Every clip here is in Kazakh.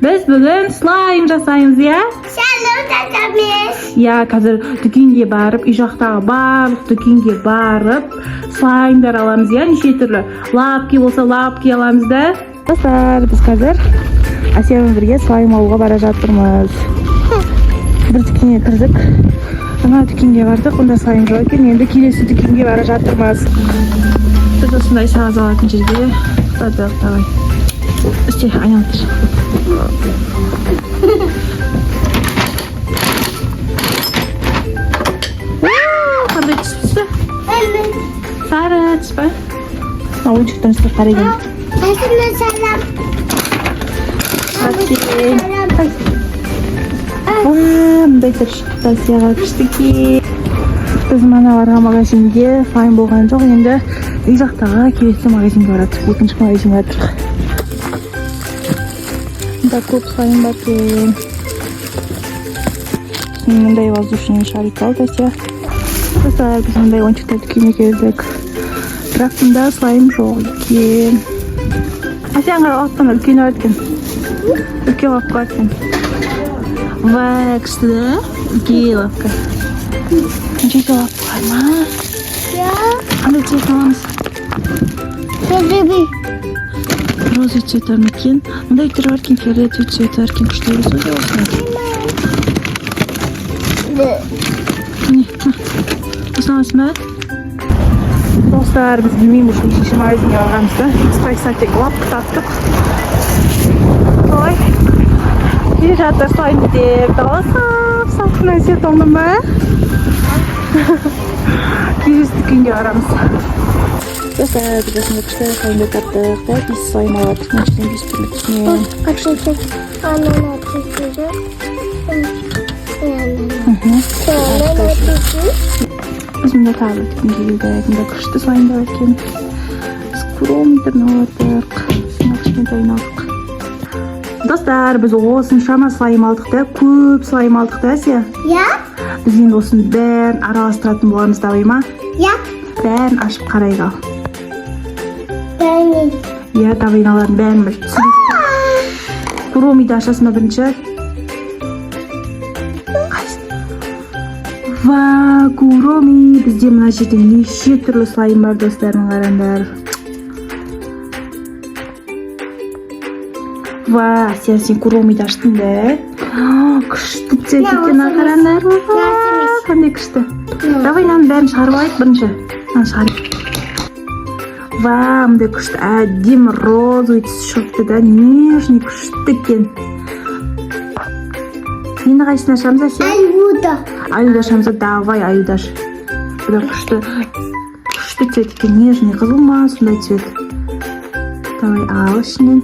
Biz bugun slime жасаймыз, ya? Slime жасаймыз. Ya, қазір дүкенге барып, үй жақтағы барлық дүкенге барып, слаймдар аламыз, ya, неше түрлі. Лапки болса, лапки аламыз да. Достар, біз қазір Асиямен бірге слайм алуға бара жатырмыз. Бір дүкенге кірдік. Жаңа дүкенге бардық, онда слайм жоқ екен. Енді келесі дүкенге бара жатырмыз. Біз осындай сағыз алатын жерге бардық, давай. Үсте, айналып тұр. Қандай түс түсті? Сары түс па? Ойыншықтан сіздер қарай келді. Салам. Мындай түр шықты Асияға күшті ке. Біз маналарға магазинге слайм болған жоқ. Енді үй жақтағы келесі магазинге барады. Екінші магазинге барады. Да, көп слайм бар екен. Мындай воздушный шарик алды Асия. Достар, біз мындай ойыншықтар дүкеніне келдік. Бірақ мұнда слайм жоқ екен. Асияға алып үлкен бар екен. Үлкен лапка бар екен. Вай, күшті да? Үлкен лапка. Жеті лапка бар ма? Қандай цвет аламыз? Розовый цвет бар ма екен? Мындай түрі бар екен, фиолетовый цвет бар екен. Күшті емес өзі осылай. Міне, осыны аласың ба? Достар, біз білмейміз үшінші магазинге алғанымызды. Кстати, лапка таптық. Солай. Келе жатыр слайм деп. Дала салқын әсер тоңдың ба? Келесі дүкенге барамыз. Достар, біз осында күшті слаймды таптық. Да, 5 слайм алады. Мәшінен 5 түрлі түсіне. Қашын ананы түседі. Біз мұнда тағы дүкенге келдік. Мұнда күшті слаймдар екен. Біз куромитерін аладық. Сына кішкентай алдық. Достар, біз осыншама слайм алдық да, көп слайм алдық да, Асия. Я? Біз енді осының бәрін араластыратын боламыз, давай ма? Я? Бәрін ашып қарай қал. Бәне. Я, давай наларын бәрін бір түсіріп. Куромиді ашасың ба бірінші? Ва, куроми, бізде мына жерде неше түрлі слайм бар, достарым, қараңдар. Ва, сен куромиді аштың да? Күшті цвет екен, қараңдар. Қандай күшті. Давай наны бәрін шығарып алайық бірінші. Наны шығарып. Ва, мындай күшті, әдемі розовый түс шығыпты да, нежный күшті екен. Енді қайсысын ашамыз, Асия? Аюда. Аюда ашамыз, давай аюда аш. Бұда күшті цвет екен, нежный қызыл ма, сондай цвет. Давай ал ішінен.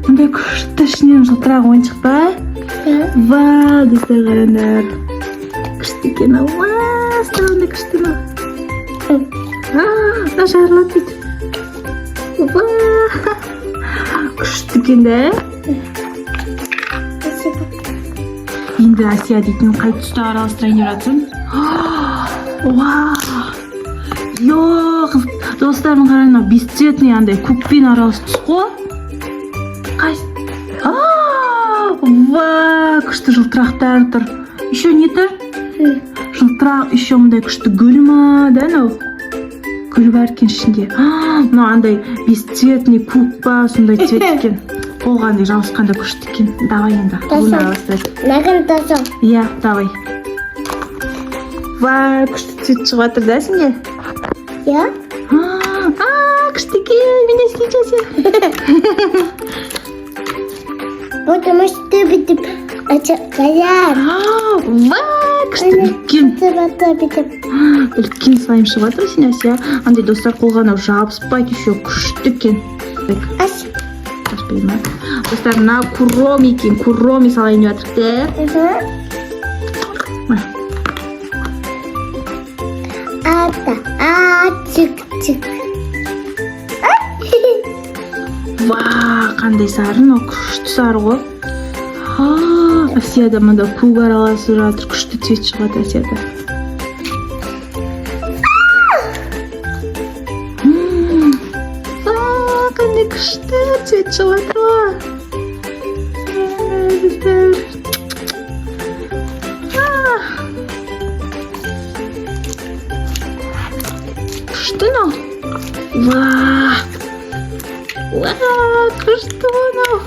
Мұндай күшті ішінен жылтырақ ойыншық ба? Ва, достар, қараңдар. Күшті екен, ва, мұндай күшті ма? Мына жарылады дейді. Ва, күшті екен да? Енді Асия дейтін қай түсті араластырайын деп жатсың? Ва, йоқ, достарым қараңдар, бесцветный андай көкпен аралас түс қой. Ва, күшті жылтырақтар тұр. Еще не тұр? Жылтырақ, еще мұндай күшті гүл ма, да, нау? Гүл бар екен ішінде. Мына андай бесцветный көк па, сондай цвет екен. Болғандай жауысқанда күшті екен. Давай енді. Нағын тасам. Я, давай. Ва, күшті цвет шығып жатыр да сенде? Я? Күшті екен, мен ескенше Асия. Потому что бітіп açıklayar. Ва, күшті үлкен. Үлкен слайм шығып жатыр сен, Асия. Андай достар қолғана жабыспайды, еще күшті екен. Аш. Достар, мына куроми екен, куроми салайын деп жатыр. Чик-чик. Ва, қандай сары, но күшті сары ғой. Асияда мында көк араласып жатыр, күшті цвет шығады Асияда. күшті цвет шығып жатыр. Күшті мынау. Күшті мынау.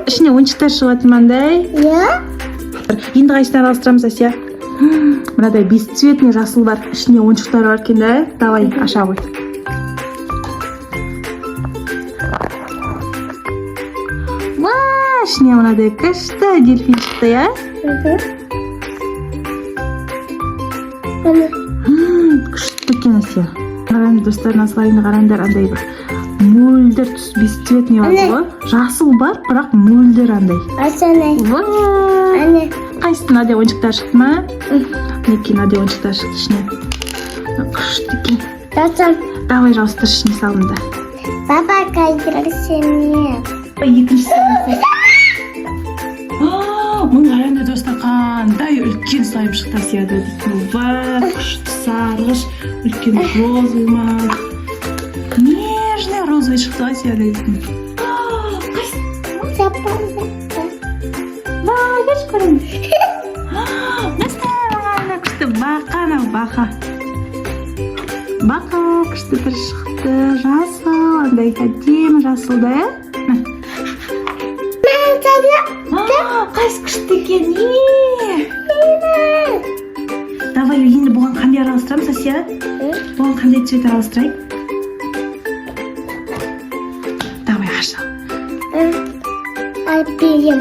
Ішіне ойыншықтар шығатын маңдай. Я? Енді қайсыны араластырамыз, Асия? Мынадай бесцветный жасыл бар. Ішіне ойыншықтар бар екен да. Давай, аша қой. Ішіне мынадай күшті дельфин шықты, я? Күшті екен, Асия. Қараңыз, достар, слайдны қараңдар, андай бір мөлдір түс бесцветный бар ғой. Жасыл бар, бірақ мөлдір андай. Асаны. Ане. Қайсысы мынадай ойыншықтар шықты ма? Мінекей мынадай ойыншықтар шықты ішіне. Күшті екен. Тасам. Давай жауыстыр ішіне салынды. Папа қайдырсыне. Екіншісі. Мұның қараңды достар, қандай үлкен слайм шықты Асияда дейтін. Күшті сарғыш, үлкен розовый ма. Нежный розовый шықты Асияда дейтін. Кеш көрін. Достар, күшті бақа, анау бақа. Бақа күшті бір шықты. Жасыл, андай әдемі жасыл да, е? Қайсы күшті екен, Давай, енді бұған қандай араластырамыз, Асия? Бұған қандай цвет араластырайық? Давай, аша. Алпием.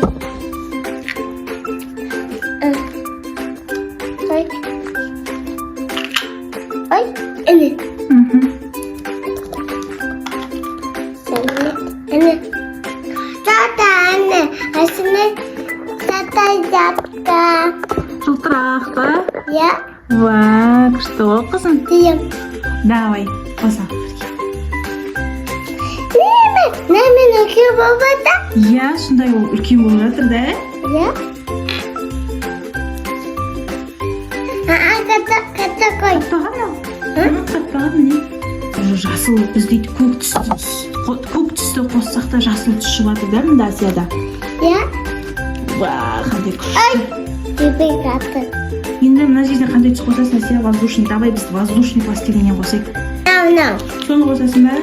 Ой, ene. Ene. Tata anne, aslında tata yaptı. Жылтырақ па? Ya, Күшті ғой, қызым. diyem. Давай, қоса. Ne meneki babada? Иә, сондай ол үлкен болып жатыр да. Ya. Kata koy. Қатпаған ау? Қатпаған міне. Жасыл біз дейді көк түсті қоссақ та жасыл түс шығып жатыр да мында Асияда. Ya. Қандай күшті. Gibi katı. Енді мына жерде қандай түс қосасың, Асия? Воздушный. Давай біз воздушный пластилиннен қосайық. No. Соны қосасың ба?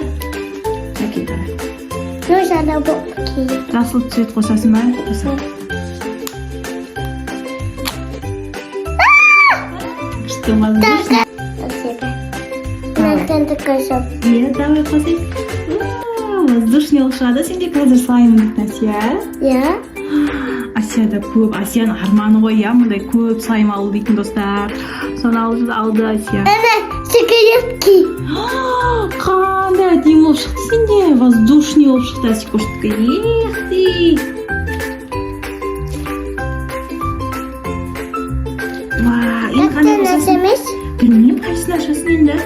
Әкел, давай. Нужно bu ki. Жасыл цвет қосасың ба? Қоса. Күшті воздушный. Спасибо. Мен такой. Иә, давай қосайық. Воздушный болып шығады. Сенде қазір слаймың Асия. Ya. Асияда көп, Асияның арманы ғой, иә, мұндай көп слайм алу дейтін достар. Соны алды Асия. Ene, sıkıntı. Қандай әдемі болып шықты сенде. Воздушный болып шықты Асикоштікі. Ехти. Как ты называешь? Білмеймін, қайсысын ашасың енді.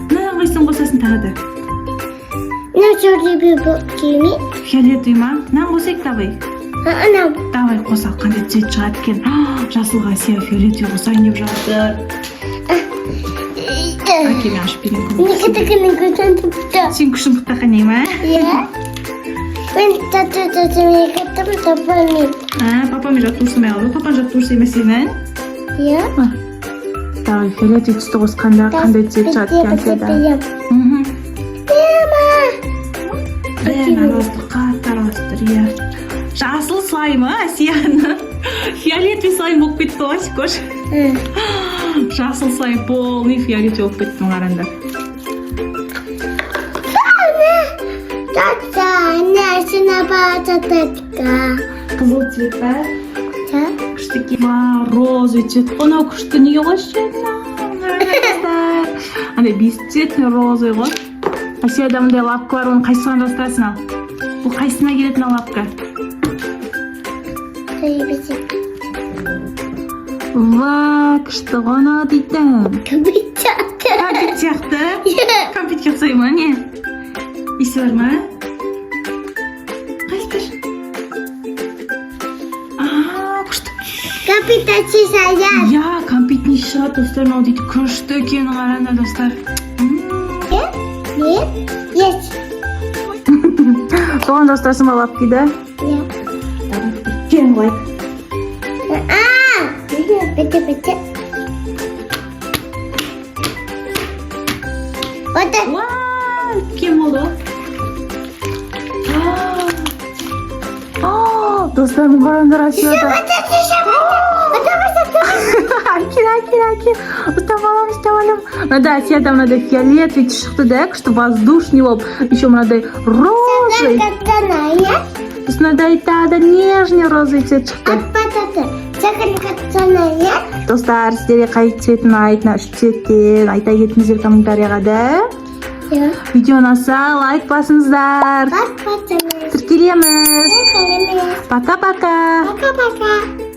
Мына қайсысын қосасың тағы да. Nasıl gibi bu kimi? Фиолетовый ма? Мынаны қосайық, давай. Anam. Давай қосақ, қандай цвет шығады екен. Жасылға Асия фиолетовый қосайын деп жатыр. Әкеме ашып берейін. Ne kadar güzel. Сен күшін құттақанай ма? Ya. Ben tatlı yapamıyorum. Папам жаттырсымай алды. Папан жаттырсы емес сені. Ya. Давай, фиолетовый түсті қосқанда қандай цвет шығады екен Асияда. Араластыр, қатты араластыр, иә. Жасыл слаймы Асияны. Фиолетовый слайм болып кетті ғой, Асикош. Жасыл слайм полный фиолетовый болып кетті қараңдар. Tata, anne, şuna bak tatlıka. Қызыл цвет па? Ya. Күшті ке. Розовый цвет. Анау күшті неге қосшы? Андай бесцветный розовый ғой. Асияда мындай лапка бар, оны қайсыған жастырасың ал? Бұл қайсына келетін ал лапка? Күшті ғана дейтін. Кәмпит сияқты. Кәмпит сияқты? Кәмпитке ұқсай ма, не? Иісі бар ма? Қайсытыр? Күшті. Кәмпит açı sayar. Я, кәмпитін иісі шығады достар, мынау дейді. Күшті екені қараңдар достар. Ne? Yes. Soğan dostlar sımалап kide. Ya. Кен лайк. Bitti. Otur. Vay, kim oldu? Dostlar mübarender aşağıda. Акин. Уставалам. Надо Асия там надо фиолетовый шықты да, что воздушный болып, еще мынадай розовый. Катаная. Сосын мынадай да нежный розовый цвет шықты. Пататы. Сахар катаная. Достар, сіздерге қай цветін айтына, үш цветтен айта кетіңіздер комментарияға да. Ya. Видео ұнаса лайк басыңыздар. Bak patını. Тіркелеміз. Ne kalemi? Пока-пока. Baka.